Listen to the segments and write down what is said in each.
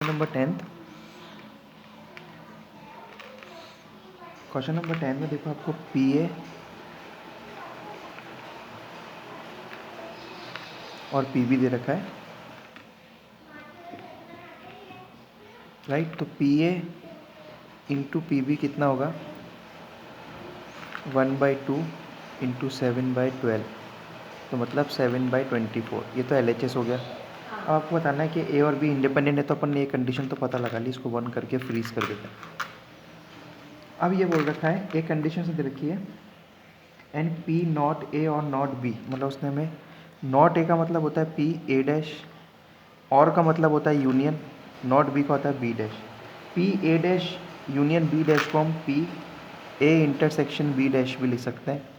Number 10th। Question number 10 में देखो आपको पी ए और पी बी दे रखा है, राइट। तो P A into P B कितना होगा, 1/2 इंटू 7/12, तो मतलब 7/24। ये तो LHS हो गया। अब आपको बताना है कि ए और बी इंडिपेंडेंट है, तो अपन ने ये कंडीशन तो पता लगा ली, इसको 1 करके फ्रीज कर देते हैं। अब ये बोल रखा है, एक कंडीशन से दे रखी है एंड पी नॉट ए और नॉट बी, मतलब उसने हमें नॉट ए का मतलब होता है पी ए डैश, और का मतलब होता है यूनियन, नॉट बी का होता है B dash. P A dash union B dash को हम P A intersection B dash भी लिख सकते हैं,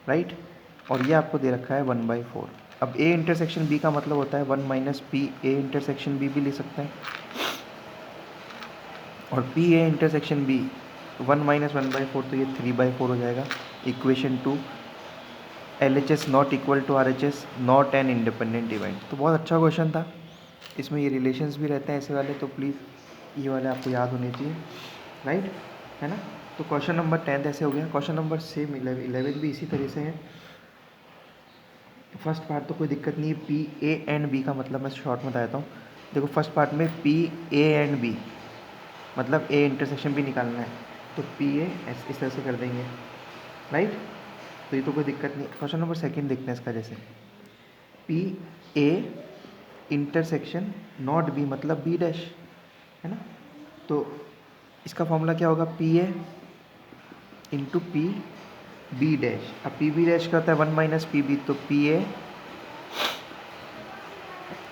राइट। और ये आपको दे रखा है 1/4। अब ए इंटरसेक्शन बी का मतलब होता है 1 minus P A intersection B भी लिख सकते हैं, और P A intersection B 1 minus 1/4, तो ये 3/4 हो जाएगा। Equation 2, LHS not equal to RHS, not an independent event. तो बहुत अच्छा क्वेश्चन था, इसमें ये रिलेशंस भी रहते हैं ऐसे वाले, तो प्लीज़ ये वाले आपको याद होने चाहिए, राइट, है ना। तो क्वेश्चन नंबर 10 ऐसे हो गया। क्वेश्चन नंबर सेम 11 भी इसी तरह से है। फर्स्ट पार्ट तो कोई दिक्कत नहीं है, पी ए एंड बी का मतलब मैं शॉर्ट में बता देता हूँ। देखो फर्स्ट पार्ट में पी ए एंड बी मतलब ए इंटरसेक्शन भी निकालना है, तो पी ए इस तरह से कर देंगे, राइट। तो ये तो कोई दिक्कत नहीं। क्वेश्चन नंबर सेकंड देखते हैं इसका, जैसे P A intersection not B मतलब बी डैश, है ना। तो इसका फॉर्मूला क्या होगा, P A into P B dash. अब पी बी डैश का होता है 1 माइनस पी बी, तो P A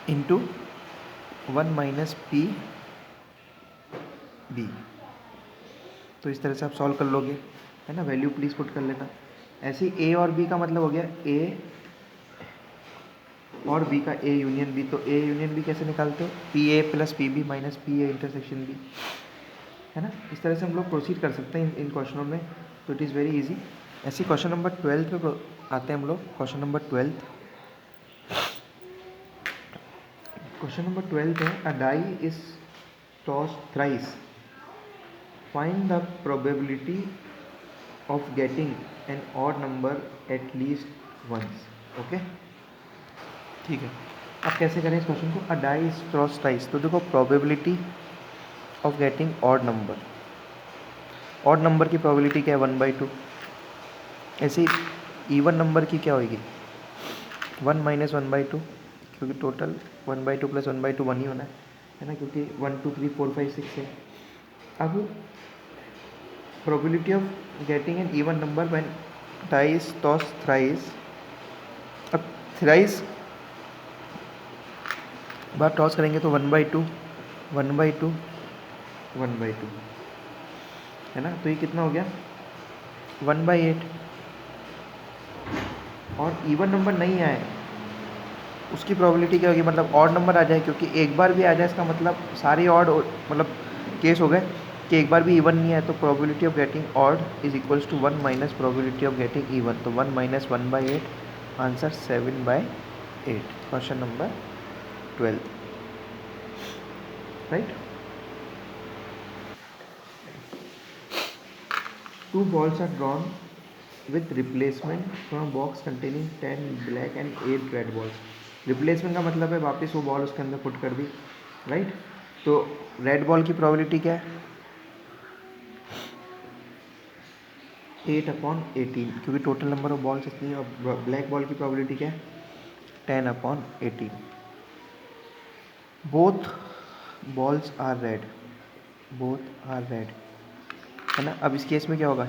into 1 minus P B. तो इस तरह से आप सॉल्व कर लोगे, है ना। वैल्यू प्लीज़ पुट कर लेना। ऐसे ही ए और बी का मतलब हो गया ए और बी का ए यूनियन बी। तो ए यूनियन बी कैसे निकालते हो, P A plus P B minus P A intersection B, है ना। इस तरह से हम लोग प्रोसीड कर सकते हैं इन क्वेश्चनों में, तो इट इज़ वेरी इजी। ऐसे क्वेश्चन नंबर 12 पे आते हैं हम लोग। क्वेश्चन नंबर 12, क्वेश्चन नंबर 12 है, a die is tossed thrice, find the probability of getting an odd number at least once. Okay, ठीक है। अब कैसे करें इस क्वेश्चन को, a die is tossed thrice. तो देखो probability of getting odd number, odd number की प्रोबेबिलिटी क्या है, 1/2। ऐसे ही इवन नंबर की क्या होगी, 1 माइनस 1/2, क्योंकि टोटल 1/2 प्लस 1/2 1 ही होना है ना, क्योंकि 1 2 3 4 5 6 है। अब probability of getting N even number when dice toss thrice. अब थ्राइस बार टॉस करेंगे तो 1/2 1/2 1/2, है ना। तो ये कितना हो गया, 1/8। और इवन नंबर नहीं आए उसकी प्रोबेबिलिटी क्या होगी, मतलब ऑड नंबर आ जाए, क्योंकि एक बार भी आ जाए इसका मतलब सारे ऑड मतलब केस हो गए कि एक बार भी इवन नहीं है, तो probability of getting odd is equals to 1 minus probability of getting even. तो 1 minus 1/8, answer 7/8। Question number 12, right. 2 balls are drawn with replacement from a box containing 10 black and 8 red balls। Replacement का मतलब है वापस वो ball उसके अंदर put कर दी, right. तो रेड बॉल की प्रोबेबिलिटी क्या है, 8/18, क्योंकि टोटल नंबर ऑफ बॉल्स इतनी। और ब्लैक बॉल की प्रोबेबिलिटी क्या है, 10/18। Both balls are red, both are red, है ना। अब इस केस में क्या होगा,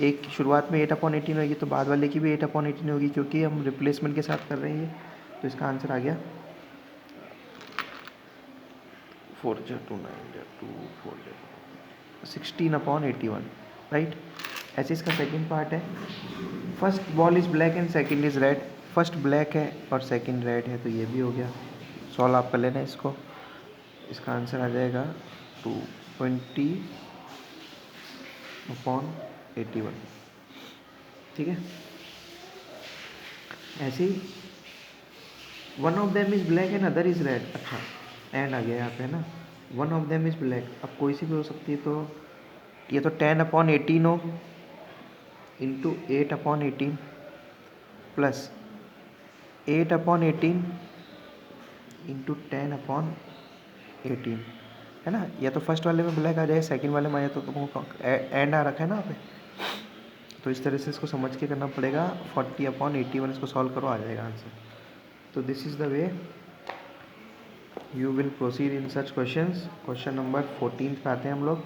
एक शुरुआत में 8/18 होगी, तो बाद वाले की भी 8/18 होगी, क्योंकि हम रिप्लेसमेंट के साथ कर रहे हैं। तो इसका आंसर आ गया 4 × 2 9 2 4 16/81, राइट। ऐसे इसका सेकंड पार्ट है, first ball is black and second is red. First black है और सेकंड रेड है, तो ये भी हो गया। सॉल्व आप कर लेना इसको, इसका आंसर आ जाएगा 220/81, ठीक है। ऐसे ही one of them is black and other is red. अच्छा, एंड आ गया यहाँ पे, है ना। One of them is black, अब कोई सी भी हो सकती है, तो ये तो 10/18 हो इंटू 8/18 प्लस 8/18 इंटू 10/18, है ना। या तो फर्स्ट वाले में ब्लैक आ जाए, सेकंड वाले में आ जाए, तो तुमको एंड आ रखा है ना यहाँ पे, तो इस तरह से इसको समझ के करना पड़ेगा। 40/81 इसको सॉल्व करो, आ जाएगा आंसर। तो this is the way you will proceed in such questions. Question number 14 पे आते हैं हम लोग।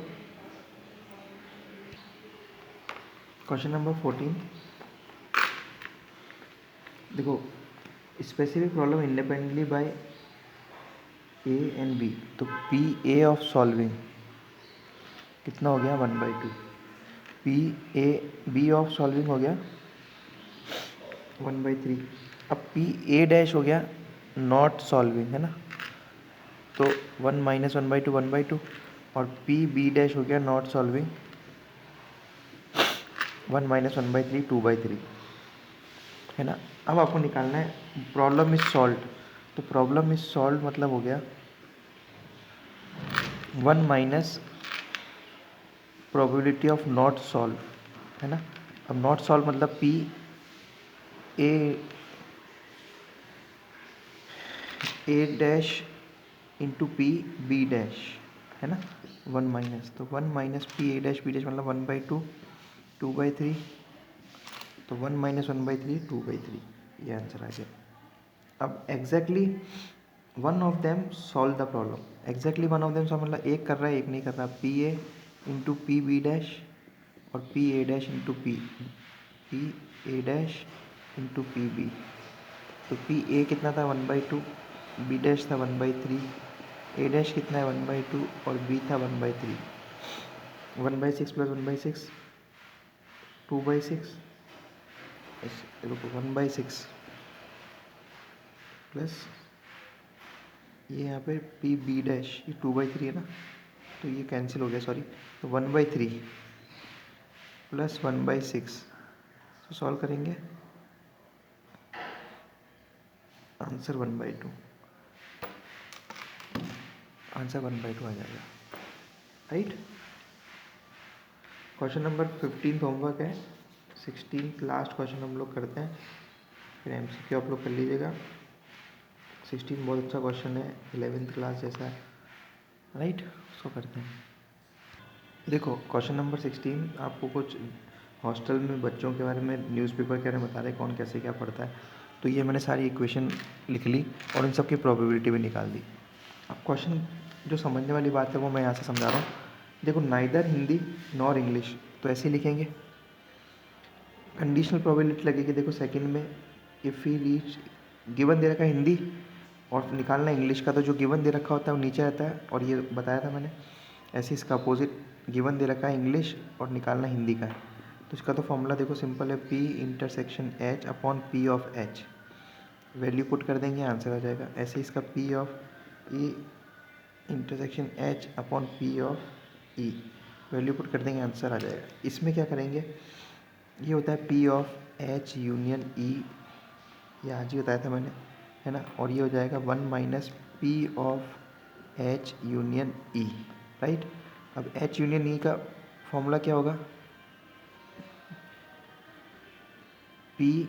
क्वेश्चन नंबर 14 देखो, specific problem independently by A and B, तो पी ए ऑफ सॉल्विंग कितना हो गया 1/2, P A B of solving हो गया 1/3। अब पी ए डैश हो गया नॉट सॉल्विंग, है ना, तो 1 - 1/2 1/2, और पी बी डैश हो गया नॉट सॉल्विंग 1 - 1/3 2/3, है ना। अब आपको निकालना है प्रॉब्लम इज सॉल्व, तो प्रॉब्लम इज सॉल्व मतलब हो गया 1 minus probability of not solve, है ना। अब नॉट सॉल्व मतलब P A dash into P B dash, है ना, 1 माइनस, तो 1 minus P A dash B dash मतलब 1/2 2/3, तो 1 - 1/3 2/3, ये आंसर आ गया। अब exactly one of them solve the problem. Exactly one of them solve मतलब एक कर रहा है एक नहीं कर रहा, P A into P B dash और P A dash into P A dash into P B, तो पी ए कितना था 1/2, बी डैश था 1/3, ए डैश कितना है 1/2 और बी था 1/3, 1/6 प्लस 1/6 2/6, रुको 1/6 प्लस ये यहाँ पे पी बी डैश, ये 2/3 है ना, तो ये कैंसिल हो गया, सॉरी, तो 1/3 प्लस 1/6, तो सॉल्व करेंगे आंसर 1/2, आंसर 1/2 आ जाएगा, राइट। क्वेश्चन नंबर 15 होमवर्क है, 16 लास्ट क्वेश्चन हम लोग करते हैं, फिर एमसीक्यू आप लोग कर लीजिएगा। 16 बहुत अच्छा क्वेश्चन है, 11th क्लास जैसा है, राइट, उसको करते हैं। देखो क्वेश्चन नंबर 16 आपको कुछ हॉस्टल में बच्चों के बारे में न्यूज़पेपर के बारे में बता रहे कौन कैसे क्या पढ़ता है, तो ये मैंने सारी इक्वेशन लिख ली और इन सब की प्रोबेबिलिटी भी निकाल दी। अब क्वेश्चन जो समझने वाली बात है वो मैं यहाँ से समझा रहा हूँ। देखो नाइदर हिंदी नॉर इंग्लिश, तो ऐसे ही लिखेंगे। कंडीशनल प्रोबेबिलिटी लगेगी, देखो सेकंड में इफ़ ही रीच, गिवन दे रखा है हिंदी और निकालना इंग्लिश का, तो जो गिवन दे रखा होता है वो नीचे आता है, और ये बताया था मैंने। ऐसे इसका अपोजिट गिवन दे रखा है इंग्लिश और निकालना हिंदी का है, तो इसका तो फॉर्मूला देखो सिंपल है, P intersection H upon P of H, value put कर देंगे आंसर आ जाएगा। ऐसे इसका P of E intersection H upon P of E, value put कर देंगे आंसर आ जाएगा। इसमें क्या करेंगे, ये होता है पी ऑफ एच यूनियन ई, ये आज ही बताया था मैंने, है ना, और ये हो जाएगा 1 minus P of H union E, right. अब एच यूनियन ई का फॉर्मूला क्या होगा, P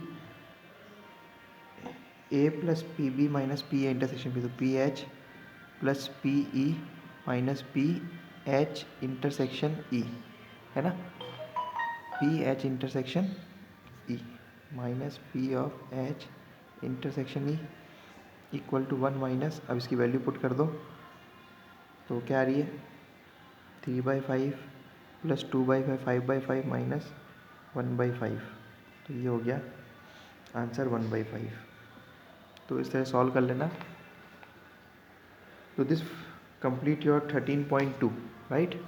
A plus P B minus P A intersection P, तो P H plus P E minus P H intersection E, है ना, P H intersection E minus P of H intersection E equal to 1 minus, अब इसकी value put कर दो, तो क्या आ रही है 3/5 प्लस 2/5 5/5 माइनस 1/5, तो ये हो गया आंसर 1/5। तो इस तरह सॉल्व कर लेना। तो दिस कंप्लीट योर 13.2, राइट।